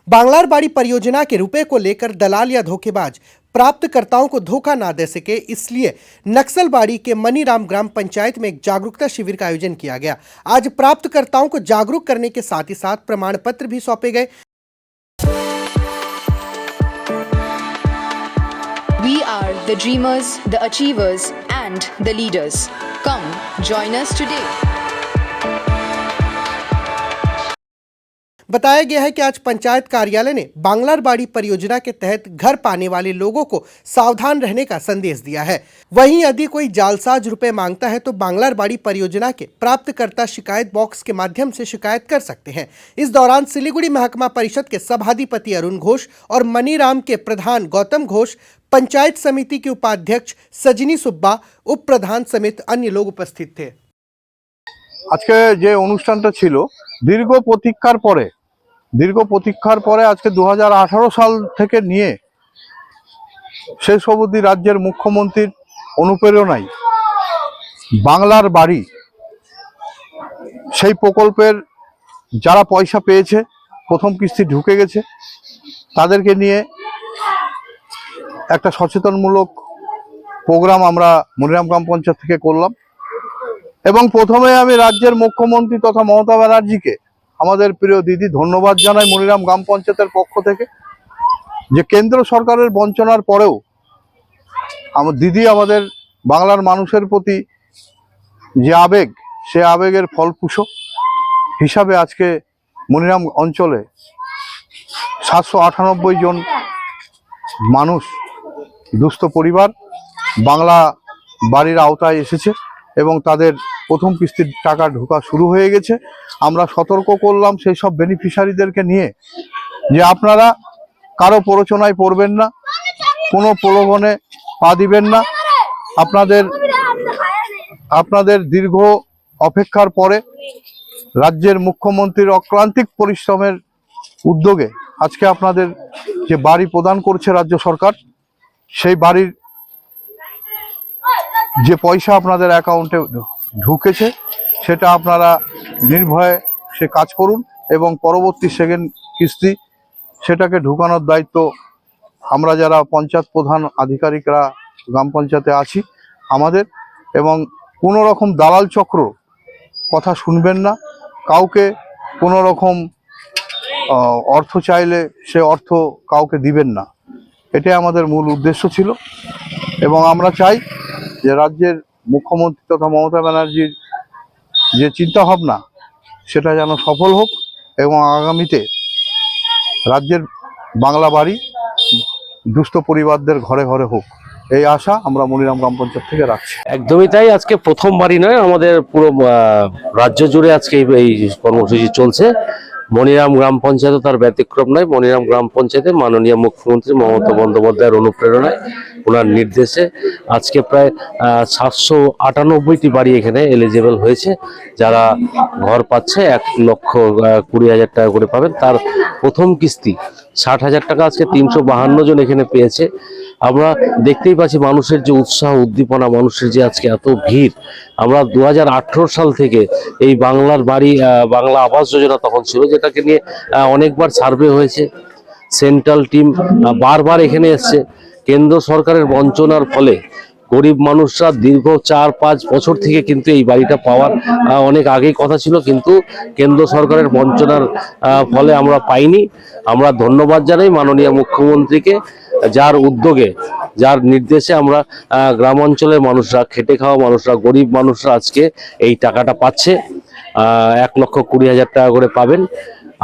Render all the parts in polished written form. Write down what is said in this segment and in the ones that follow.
बांगलार बाड़ी परियोजना के रुपए को लेकर दलाल या धोखेबाज प्राप्तकर्ताओं को धोखा ना दे सके, इसलिए नक्सलबाड़ी के मनीराम ग्राम पंचायत में एक जागरूकता शिविर का आयोजन किया गया। आज प्राप्तकर्ताओं को जागरूक करने के साथ ही साथ प्रमाण पत्र भी सौंपे गए। We are the dreamers, the achievers, and the leaders. Come, join us today. बताया गया है कि आज पंचायत कार्यालय ने बांगलार बाड़ी परियोजना के तहत घर पाने वाले लोगों को सावधान रहने का संदेश दिया है। वहीं यदि कोई जालसाज रुपए मांगता है तो बांगलार बाड़ी परियोजना के प्राप्तकर्ता शिकायत बॉक्स के माध्यम से शिकायत कर सकते हैं। इस दौरान सिलीगुड़ी महकमा परिषद के सभाधिपति अरुण घोष और मनीराम के प्रधान गौतम घोष, पंचायत समिति के उपाध्यक्ष सजनी सुब्बा, उप प्रधान समेत अन्य लोग उपस्थित थे। আজকে যে অনুষ্ঠানটা ছিল দীর্ঘ প্রতীক্ষার পরে আজকে 2018 সাল থেকে নিয়ে শেষ অবধি রাজ্যের মুখ্যমন্ত্রীর অনুপ্রেরণায় বাংলার বাড়ি সেই প্রকল্পের যারা পয়সা পেয়েছে, প্রথম কিস্তি ঢুকে গেছে, তাদেরকে নিয়ে একটা সচেতনমূলক প্রোগ্রাম আমরা মনিরাম গ্রাম পঞ্চায়েত থেকে করলাম। এবং প্রথমে আমি রাজ্যের মুখ্যমন্ত্রী তথা মমতা ব্যানার্জিকে, আমাদের প্রিয় দিদি, ধন্যবাদ জানাই মনিরাম গ্রাম পঞ্চায়েতের পক্ষ থেকে, যে কেন্দ্র সরকারের বঞ্চনার পরেও আমার দিদি আমাদের বাংলার মানুষের প্রতি যে আবেগ, সে আবেগের ফলপ্রসূ হিসাবে আজকে মনিরাম অঞ্চলে 798 জন মানুষ, দুস্থ পরিবার বাংলা বাড়ির আওতায় এসেছে এবং তাদের প্রথম কিস্তির টাকা ঢোকা শুরু হয়ে গেছে। আমরা সতর্ক করলাম সেই সব বেনিফিশিয়ারিদেরকে নিয়ে যে আপনারা কারো প্ররোচনায় পড়বেন না, কোনো প্রলোভনে পা দিবেন না। আপনাদের দীর্ঘ অপেক্ষার পরে রাজ্যের মুখ্যমন্ত্রীর অক্লান্তিক পরিশ্রমের উদ্যোগে আজকে আপনাদের যে বাড়ি প্রদান করছে রাজ্য সরকার, সেই বাড়ির যে পয়সা আপনাদের অ্যাকাউন্টে ঢুকেছে সেটা আপনারা নির্ভয়ে সে কাজ করুন এবং পরবর্তী সেকেন্ড কিস্তি সেটাকে ঢুকানোর দায়িত্ব আমরা যারা পঞ্চায়েত প্রধান আধিকারিকরা গ্রাম পঞ্চায়েতে আছি আমাদের। এবং কোনো রকম দালাল চক্র কথা শুনবেন না, কাউকে কোনো রকম অর্থ চাইলে সে অর্থ কাউকে দিবেন না, এটাই আমাদের মূল উদ্দেশ্য ছিল। এবং আমরা চাই যে রাজ্যের মুখ্যমন্ত্রী তথা মমতা ব্যানার্জির যে চিন্তাভাবনা সেটা যেন সফল হোক এবং আগামীতে রাজ্যের বাংলা বাড়ি দুস্থ পরিবারদের ঘরে ঘরে হোক, এই আশা আমরা মনিরাম গ্রাম পঞ্চায়েত থেকে রাখছি। একদমই তাই। আজকে প্রথম বাড়ি নয়, আমাদের পুরো রাজ্য জুড়ে আজকে এই কর্মসূচি চলছে। মনিরাম গ্রাম পঞ্চায়েত তার ব্যতিক্রম নয়। মনিরাম গ্রাম পঞ্চায়েতে মাননীয় মুখ্যমন্ত্রী মমতা বন্দ্যোপাধ্যায়ের অনুপ্রেরণায়, ওনার নির্দেশে আজকে প্রায় 798টি বাড়ি এখানে এলিজিবল হয়েছে। যারা ঘর পাচ্ছে 1,20,000 টাকা করে পাবেন। তার প্রথম কিস্তি 60,000 টাকা আজকে 352 জন এখানে পেয়েছে। আমরা দেখতেই পাচ্ছি মানুষের যে উৎসাহ উদ্দীপনা, মানুষের যে আজকে এত ভিড়। আমরা 2018 সাল থেকে এই বাংলার বাড়ি, বাংলা আবাস যোজনা তখন ছিল, যেটাকে নিয়ে অনেকবার সার্ভে হয়েছে। সেন্ট্রাল টিম বারবার এখানে এসছে। কেন্দ্র সরকারের বঞ্চনার ফলে গরিব মানুষরা দীর্ঘ 4-5 বছর থেকে কিন্তু এই বাড়িটা পাওয়ার অনেক আগেই কথা ছিল, কিন্তু কেন্দ্র সরকারের বঞ্চনার ফলে আমরা পাইনি। আমরা ধন্যবাদ জানাই মাননীয় মুখ্যমন্ত্রীকে, যার উদ্যোগে, যার নির্দেশে আমরা গ্রাম অঞ্চলের মানুষরা, খেটে খাওয়া মানুষরা, গরিব মানুষরা আজকে এই টাকাটা পাচ্ছে। 1,20,000 টাকা করে পাবেন।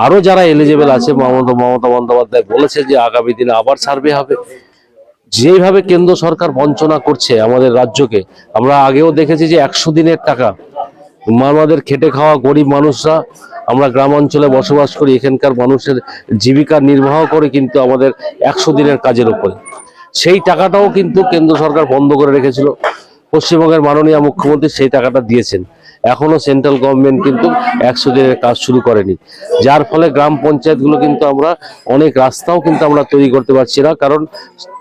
আরো যারা এলিজিবল আছে, মমতা বন্দ্যোপাধ্যায় বলেছে যে আগামী দিনে আবার সার্ভে হবে। যেভাবে কেন্দ্র সরকার বঞ্চনা করছে আমাদের রাজ্যকে, আমরা আগেও দেখেছি যে 100 দিনের টাকা আমাদের খেটে খাওয়া গরিব মানুষরা, আমরা গ্রাম অঞ্চলে বসবাস করি, এখানকার মানুষের জীবিকা নির্বাহ করে কিন্তু আমাদের 100 দিনের কাজের উপরে, সেই টাকাটাও কিন্তু কেন্দ্র সরকার বন্ধ করে রেখেছিল। পশ্চিমবঙ্গের মাননীয় মুখ্যমন্ত্রী সেই টাকাটা দিয়েছেন। এখনো সেন্ট্রাল গভর্নমেন্ট কিন্তু 100 দিনের কাজ শুরু করেনি, যার ফলে গ্রাম পঞ্চায়েতগুলো কিন্তু আমরা অনেক রাস্তাও কিন্তু আমরা তৈরি করতে পারছি না। কারণ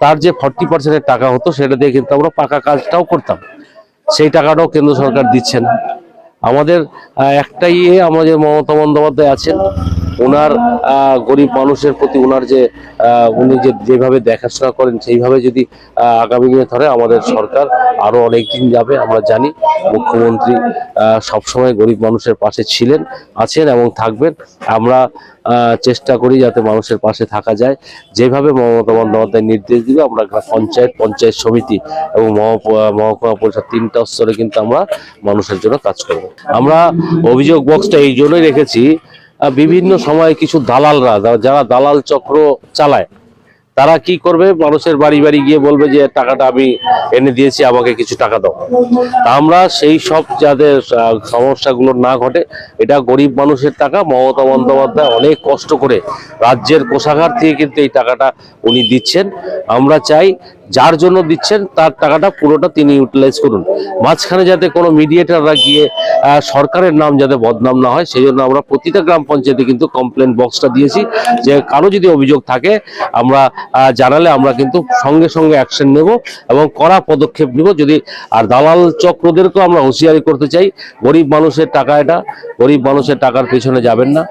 তার যে 40% টাকা হতো সেটা দিয়ে কিন্তু আমরা পাকা কাজটাও করতাম, সেই টাকাটাও কেন্দ্র সরকার দিচ্ছে না। আমাদের একটাই আমাদের মমতা বন্দ্যোপাধ্যায় আছেন, ওনার গরিব মানুষের প্রতি ওনার যে উনি যেভাবে দেখাশোনা করেন সেইভাবে যদি আগামী দিনে ধরে আমাদের সরকার আরো অনেক দিন যাবে। আমরা জানি মুখ্যমন্ত্রী সবসময় গরিব মানুষের পাশে ছিলেন, আছেন এবং থাকবেন। আমরা চেষ্টা করি যাতে মানুষের পাশে থাকা যায়। যেভাবে মমতা বন্দ্যোপাধ্যায় নির্দেশ দিবে আমরা পঞ্চায়েত সমিতি এবং মহকুমা পরিষদ 3টা স্তরে কিন্তু আমরা মানুষের জন্য কাজ করব। আমরা অভিযোগ বক্সটা এই জন্যই রেখেছি, বিভিন্ন সময় কিছু দালালরা যারা দালাল চক্র চালায় তারা কি করবে, মানুষের বাড়ি বাড়ি গিয়ে বলবে যে টাকাটা আমি এনে দিয়েছি, আমাকে কিছু টাকা দাও। তা আমরা সেই সব যাদের সমস্যাগুলো না ঘটে, এটা গরিব মানুষের টাকা। মমতা বন্দ্যোপাধ্যায় অনেক কষ্ট করে রাজ্যের কোষাগার থেকে কিন্তু এই টাকাটা উনি দিচ্ছেন। আমরা চাই যার জন্য দিচ্ছেন তার টাকাটা পুরোটা তিনি ইউটিলাইজ করুন, মাঝখানে যাতে কোনো মিডিয়েটাররা গিয়ে সরকারের নাম যাতে বদনাম না হয় সেই জন্য আমরা প্রতিটা গ্রাম পঞ্চায়েতে কিন্তু কমপ্লেন বক্সটা দিয়েছি, যে কারো যদি অভিযোগ থাকে আমরা জানালে আমরা কিন্তু সঙ্গে সঙ্গে অ্যাকশন নেব এবং কড়া পদক্ষেপ নেব। যদি আর দালাল চক্রদেরকেও আমরা হুঁশিয়ারি করতে চাই, গরিব মানুষের টাকা, এটা গরিব মানুষের টাকার পেছনে যাবেন না।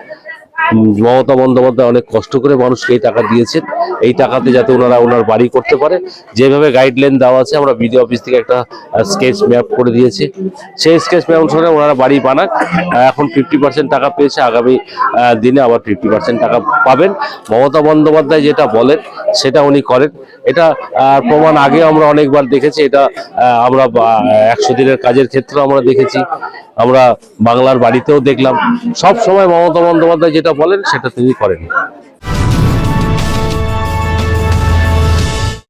মমতা বন্দ্যোপাধ্যায় অনেক কষ্ট করে মানুষকে এই টাকা দিয়েছেন, এই টাকাতে যাতে ওনারা ওনার বাড়ি করতে পারে। যেভাবে গাইডলাইন দেওয়া আছে, আমরা বিডিও অফিস থেকে একটা স্কেচ ম্যাপ করে দিয়েছি, সেই স্কেচ ম্যাপ অনুসারে ওনারা বাড়ি বানাক। এখন 50% টাকা পেয়েছে, আগামী দিনে আবার 50% টাকা পাবেন। মমতা বন্দ্যোপাধ্যায় যেটা বলেন সেটা উনি করেন, এটা প্রমাণ আগে আমরা অনেকবার দেখেছি। এটা আমরা 100 দিনের কাজের ক্ষেত্রে আমরা দেখেছি, আমরা বাংলার বাড়িতেও দেখলাম। সব সময় মমতা বন্দ্যোপাধ্যায় যেটা বলেন সেটা তিনি করেন।